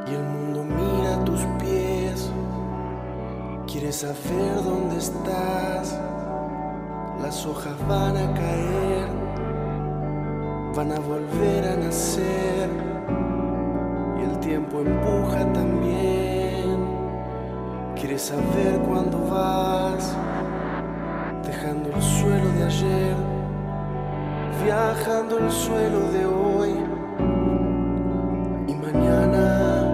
Y el mundo mira tus pies, quiere saber dónde estás. Las hojas van a caer, van a volver a nacer. Y el tiempo empuja también, quiere saber cuándo vas, dejando el suelo de ayer, viajando el suelo de hoy. Y mañana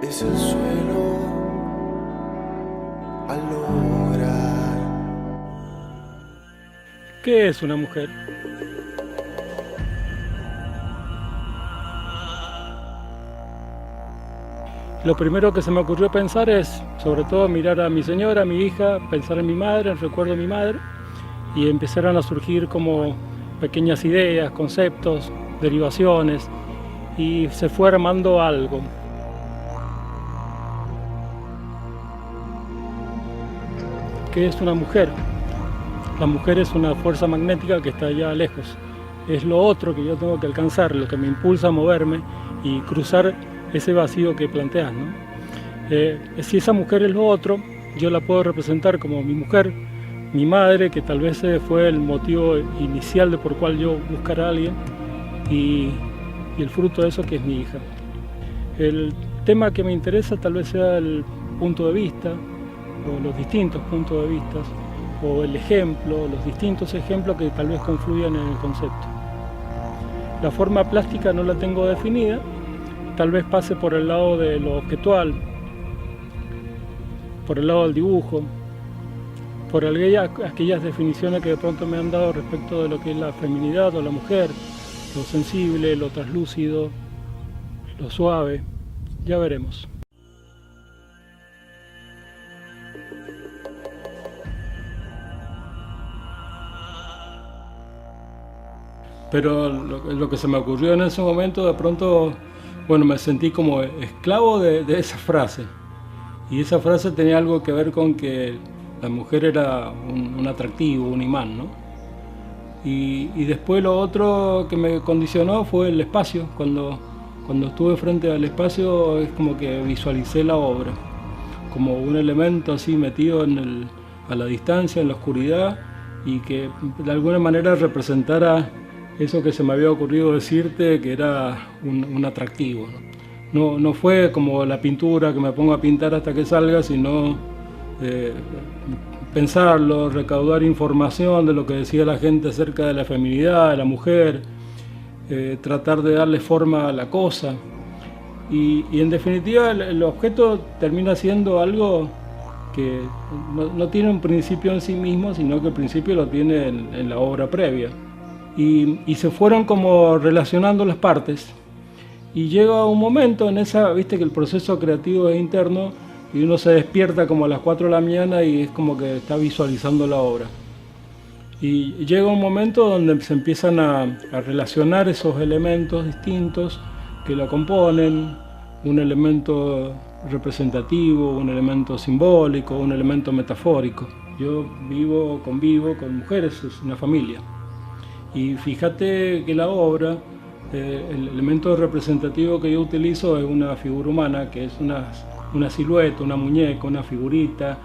es el suelo al lograr. ¿Qué es una mujer? Lo primero que se me ocurrió pensar es, sobre todo, mirar a mi señora, a mi hija, pensar en mi madre, en recuerdo de mi madre, y empezaron a surgir como pequeñas ideas, conceptos, derivaciones, y se fue armando algo. ¿Qué es una mujer? La mujer es una fuerza magnética que está allá lejos. Es lo otro que yo tengo que alcanzar, lo que me impulsa a moverme y cruzar ese vacío que planteas, ¿no? Si esa mujer es lo otro, yo la puedo representar como mi mujer, mi madre, que tal vez fue el motivo inicial de por cual yo buscar a alguien, y el fruto de eso que es mi hija. El tema que me interesa tal vez sea el punto de vista, o los distintos puntos de vista, o el ejemplo, los distintos ejemplos que tal vez confluyan en el concepto. La forma plástica no la tengo definida, tal vez pase por el lado de lo objetual, por el lado del dibujo, por aquellas definiciones que de pronto me han dado respecto de lo que es la feminidad o la mujer, lo sensible, lo translúcido, lo suave, ya veremos. Pero lo que se me ocurrió en ese momento, de pronto, bueno, me sentí como esclavo de esa frase. Y esa frase tenía algo que ver con que la mujer era un atractivo, un imán, ¿no? Y después lo otro que me condicionó fue el espacio. Cuando estuve frente al espacio es como que visualicé la obra, como un elemento así metido a la distancia, en la oscuridad, y que de alguna manera representara eso que se me había ocurrido decirte, que era un atractivo, ¿no? No fue como la pintura que me pongo a pintar hasta que salga, sino pensarlo, recaudar información de lo que decía la gente acerca de la feminidad, de la mujer, tratar de darle forma a la cosa. Y en definitiva el objeto termina siendo algo que no tiene un principio en sí mismo, sino que el principio lo tiene en la obra previa. Y se fueron como relacionando las partes, y llega un momento en esa, viste que el proceso creativo es interno, y uno se despierta como a las 4 de la mañana y es como que está visualizando la obra, y llega un momento donde se empiezan a relacionar esos elementos distintos que la componen, un elemento representativo, un elemento simbólico, un elemento metafórico. Yo convivo con mujeres, es una familia. Y fíjate que la obra, el elemento representativo que yo utilizo es una figura humana, que es una silueta, una muñeca, una figurita,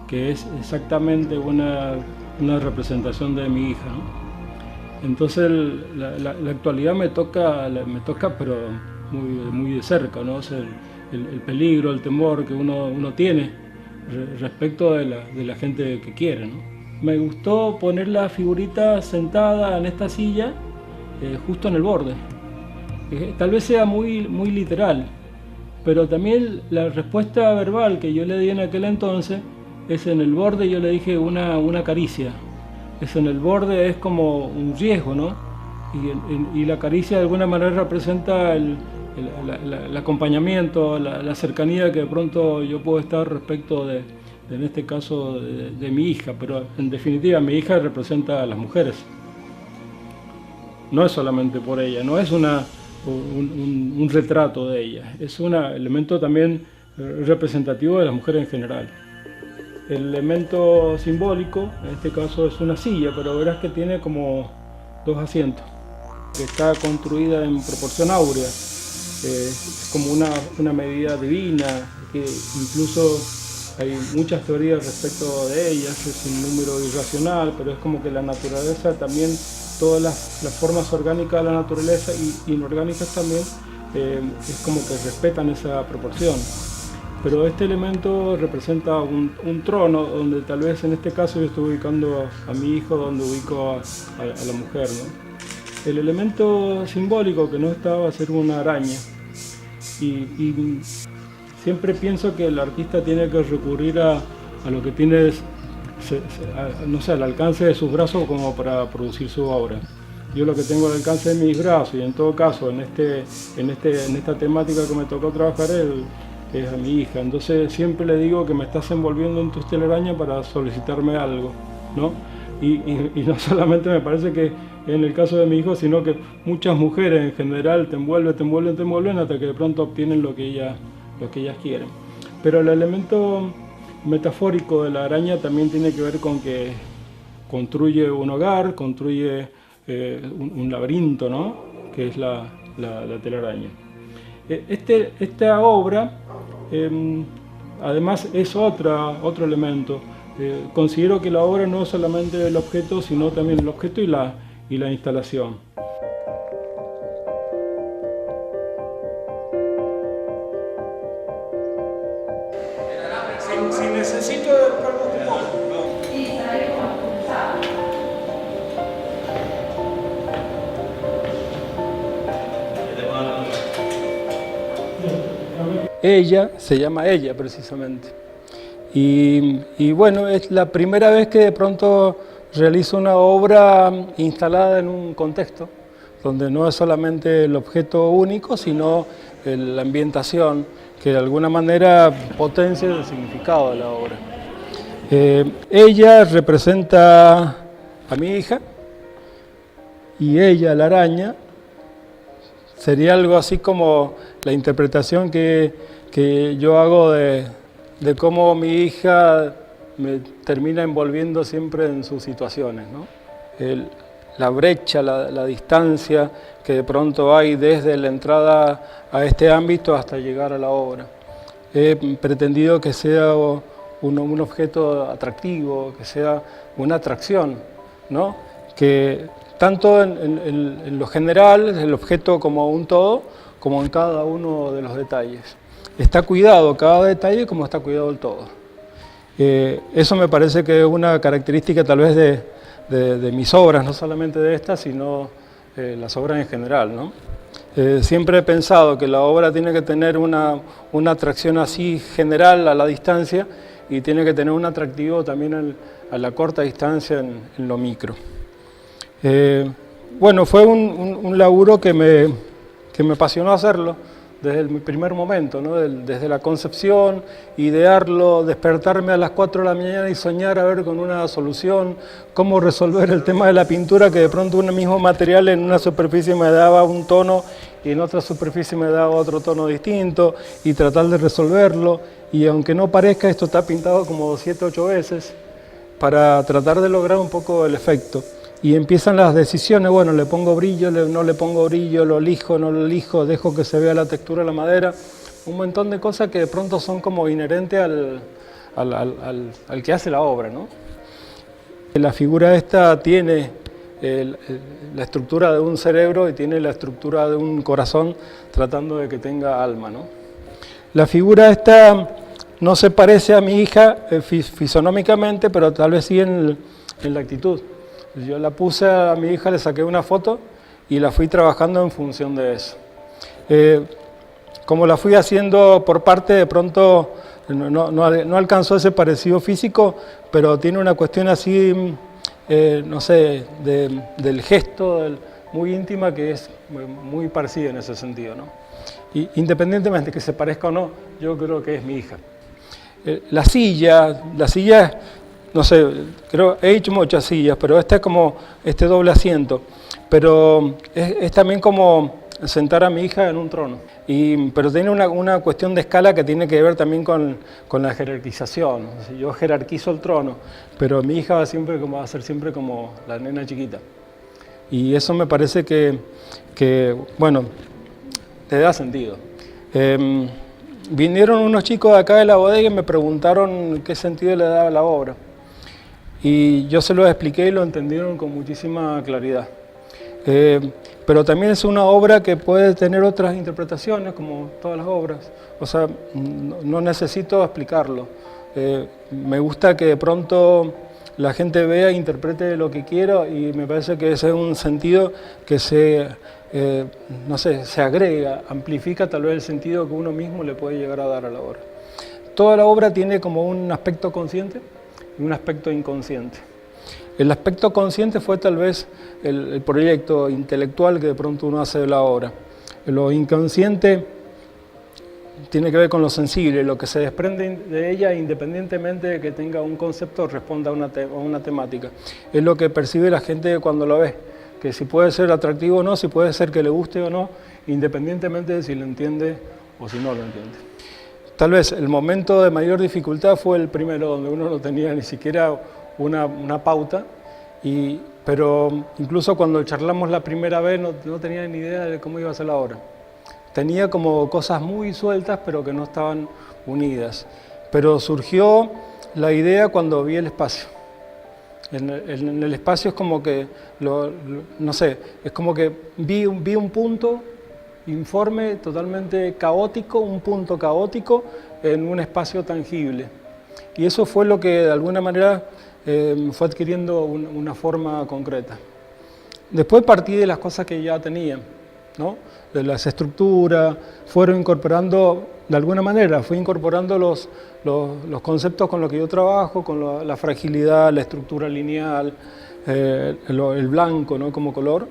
que es exactamente una representación de mi hija, ¿no? Entonces la actualidad me toca pero muy de cerca, ¿no? O sea, el peligro, el temor que uno tiene respecto de la gente que quiere, ¿no? Me gustó poner la figurita sentada en esta silla, justo en el borde. Tal vez sea muy literal, pero también la respuesta verbal que yo le di en aquel entonces es en el borde. Yo le dije una caricia. Es en el borde, es como un riesgo, ¿no? Y la caricia de alguna manera representa el acompañamiento, la cercanía que de pronto yo puedo estar respecto en este caso de mi hija, pero en definitiva mi hija representa a las mujeres. No es solamente por ella, no es un retrato de ella, es un elemento también representativo de las mujeres en general. El elemento simbólico, en este caso es una silla, pero verás que tiene como 2 asientos, que está construida en proporción áurea. es como una medida divina, que incluso hay muchas teorías respecto de ellas, es un número irracional, pero es como que la naturaleza también, todas las formas orgánicas de la naturaleza y inorgánicas también, es como que respetan esa proporción. Pero este elemento representa un trono, donde tal vez en este caso yo estoy ubicando a mi hijo, donde ubico a la mujer, ¿no? El elemento simbólico que no está va a ser una araña. Y siempre pienso que el artista tiene que recurrir a lo que tiene, no sé, al alcance de sus brazos como para producir su obra. Yo lo que tengo al alcance de mis brazos, y en todo caso en esta temática que me tocó trabajar es a mi hija. Entonces siempre le digo que me estás envolviendo en tus telarañas para solicitarme algo, ¿no? Y no solamente me parece que en el caso de mi hijo, sino que muchas mujeres en general te envuelven hasta que de pronto obtienen lo que ellas quieren. Pero el elemento metafórico de la araña también tiene que ver con que construye un hogar, construye un laberinto, ¿no? Que es la telaraña. Esta obra además es otro elemento. Considero que la obra no es solamente el objeto, sino también el objeto y la instalación. Si necesito algo te pongo. Ella, se llama Ella precisamente. Y bueno, es la primera vez que de pronto realizo una obra instalada en un contexto, donde no es solamente el objeto único, sino la ambientación, que de alguna manera potencia el significado de la obra. Ella representa a mi hija, y ella, la araña, sería algo así como la interpretación que yo hago de cómo mi hija me termina envolviendo siempre en sus situaciones, ¿no? La brecha, la distancia que de pronto hay desde la entrada a este ámbito hasta llegar a la obra. He pretendido que sea un objeto atractivo, que sea una atracción, ¿no? Que tanto en lo general, el objeto como un todo, como en cada uno de los detalles. Está cuidado cada detalle como está cuidado el todo. Eso me parece que es una característica tal vez de mis obras, no solamente de estas, sino las obras en general, ¿no? Siempre he pensado que la obra tiene que tener una atracción así general a la distancia y tiene que tener un atractivo también a la corta distancia en lo micro. Bueno, fue un laburo que me apasionó hacerlo desde el primer momento, ¿no? Desde la concepción, idearlo, despertarme a las 4 de la mañana y soñar a ver con una solución, cómo resolver el tema de la pintura, que de pronto un mismo material en una superficie me daba un tono y en otra superficie me daba otro tono distinto, y tratar de resolverlo, y aunque no parezca, esto está pintado como 7 o 8 veces, para tratar de lograr un poco el efecto. Y empiezan las decisiones, bueno, le pongo brillo, no le pongo brillo, lo lijo, no lo lijo, dejo que se vea la textura de la madera, un montón de cosas que de pronto son como inherentes al que hace la obra, ¿no? La figura esta tiene la estructura de un cerebro y tiene la estructura de un corazón, tratando de que tenga alma, ¿no? La figura esta no se parece a mi hija fisonómicamente, pero tal vez sí en la actitud. Yo la puse a mi hija, le saqué una foto y la fui trabajando en función de eso. Como la fui haciendo por parte, de pronto no alcanzó ese parecido físico, pero tiene una cuestión así, no sé, del gesto, muy íntima, que es muy parecida en ese sentido, ¿no? Y independientemente de que se parezca o no, yo creo que es mi hija. La silla, no sé, creo, he hecho muchas sillas, pero esta es como este doble asiento. Pero es también como sentar a mi hija en un trono. Pero tiene una cuestión de escala que tiene que ver también con la jerarquización. O sea, yo jerarquizo el trono, pero mi hija va a ser siempre como la nena chiquita. Y eso me parece que bueno, te da sentido. Vinieron unos chicos de acá de la bodega y me preguntaron qué sentido le daba la obra. Y yo se lo expliqué y lo entendieron con muchísima claridad. Pero también es una obra que puede tener otras interpretaciones, como todas las obras. O sea, no necesito explicarlo. Me gusta que de pronto la gente vea e interprete lo que quiera, y me parece que ese es un sentido que no sé, se agrega, amplifica tal vez el sentido que uno mismo le puede llegar a dar a la obra. Toda la obra tiene como un aspecto consciente y un aspecto inconsciente. El aspecto consciente fue tal vez el proyecto intelectual que de pronto uno hace de la obra. Lo inconsciente tiene que ver con lo sensible, lo que se desprende de ella independientemente de que tenga un concepto o responda a una temática. Es lo que percibe la gente cuando lo ve, que si puede ser atractivo o no, si puede ser que le guste o no, independientemente de si lo entiende o si no lo entiende. Tal vez el momento de mayor dificultad fue el primero, donde uno no tenía ni siquiera una pauta, pero incluso cuando charlamos la primera vez no tenía ni idea de cómo iba a ser la obra. Tenía como cosas muy sueltas, pero que no estaban unidas. Pero surgió la idea cuando vi el espacio. En el espacio es como que, no sé, es como que vi un punto informe totalmente caótico, un punto caótico en un espacio tangible. Y eso fue lo que de alguna manera fue adquiriendo una forma concreta. Después partí de las cosas que ya tenía, ¿no? De las estructuras, fueron incorporando, de alguna manera, fui incorporando los conceptos con los que yo trabajo, con la fragilidad, la estructura lineal, el blanco, ¿no? Como color,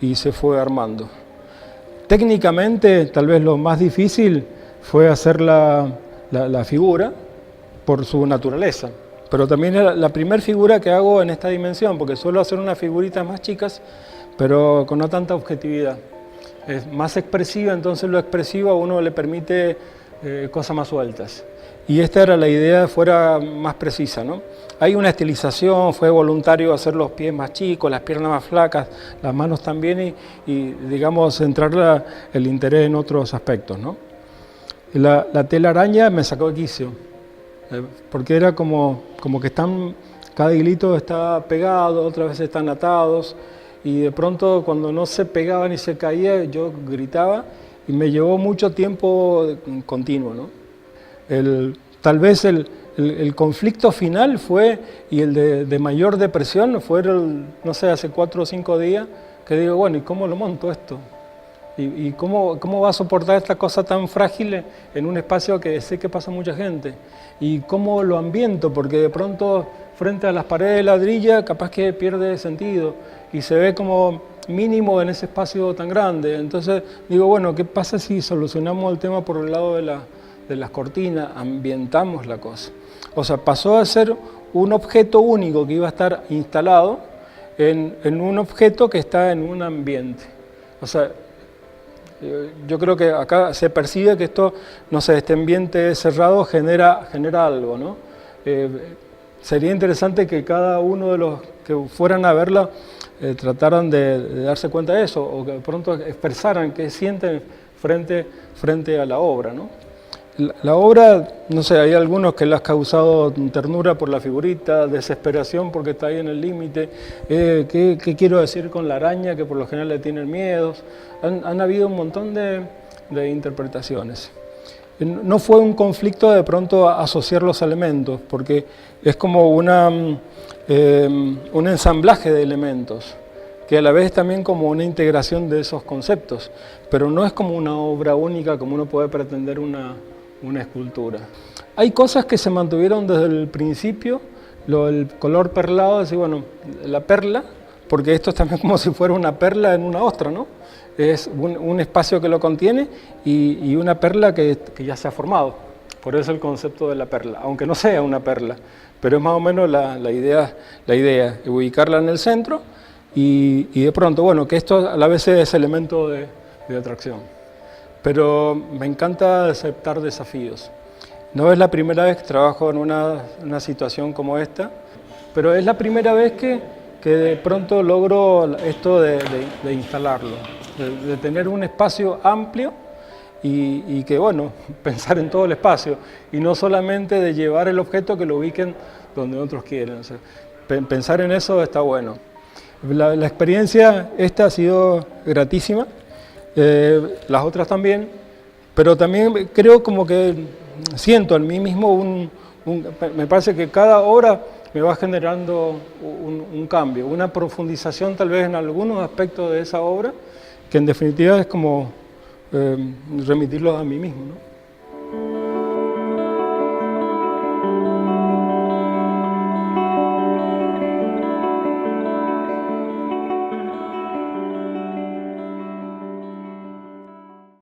y se fue armando. Técnicamente, tal vez lo más difícil fue hacer la figura por su naturaleza, pero también es la primera figura que hago en esta dimensión, porque suelo hacer unas figuritas más chicas, pero con no tanta objetividad. Es más expresiva, entonces lo expresivo a uno le permite cosas más sueltas. Y esta era la idea, fuera más precisa, ¿no? Hay una estilización, fue voluntario hacer los pies más chicos, las piernas más flacas, las manos también, y digamos, centrar el interés en otros aspectos, ¿no? La telaraña me sacó de quicio, porque era como que cada hilito está pegado, otras veces están atados, y de pronto cuando no se pegaba ni se caía, yo gritaba, y me llevó mucho tiempo continuo, ¿no? Tal vez el conflicto final fue, y el de mayor depresión, fueron, no sé, hace 4 o 5 días, que digo, bueno, ¿y cómo lo monto esto? ¿Y cómo va a soportar esta cosa tan frágil en un espacio que sé que pasa mucha gente? ¿Y cómo lo ambiento? Porque de pronto, frente a las paredes de ladrilla, capaz que pierde sentido, y se ve como mínimo en ese espacio tan grande. Entonces digo, bueno, ¿qué pasa si solucionamos el tema por el lado de las cortinas, ambientamos la cosa? O sea, pasó a ser un objeto único que iba a estar instalado en un objeto que está en un ambiente. O sea, yo creo que acá se percibe que esto, no sé, este ambiente cerrado genera algo, ¿no? Sería interesante que cada uno de los que fueran a verla trataran de darse cuenta de eso, o que de pronto expresaran qué sienten frente a la obra, ¿no? La obra, no sé, hay algunos que le has causado ternura por la figurita, desesperación porque está ahí en el límite, ¿qué quiero decir con la araña, que por lo general le tienen miedos? Han habido un montón de interpretaciones. No fue un conflicto de pronto asociar los elementos, porque es como un ensamblaje de elementos, que a la vez también como una integración de esos conceptos, pero no es como una obra única como uno puede pretender una escultura. Hay cosas que se mantuvieron desde el principio, el color perlado, decir, bueno, la perla, porque esto es también como si fuera una perla en una ostra, ¿no? Es un espacio que lo contiene y una perla que ya se ha formado. Por eso el concepto de la perla, aunque no sea una perla, pero es más o menos la idea, ubicarla en el centro y de pronto, bueno, que esto a la vez es elemento de atracción. Pero me encanta aceptar desafíos. No es la primera vez que trabajo en una situación como esta, pero es la primera vez que de pronto logro esto de instalarlo, de tener un espacio amplio y que, bueno, pensar en todo el espacio y no solamente de llevar el objeto que lo ubiquen donde otros quieren. O sea, pensar en eso está bueno. La experiencia esta ha sido gratísima, las otras también, pero también creo como que siento en mí mismo me parece que cada obra me va generando un cambio, una profundización tal vez en algunos aspectos de esa obra, que en definitiva es como remitirlos a mí mismo, ¿no?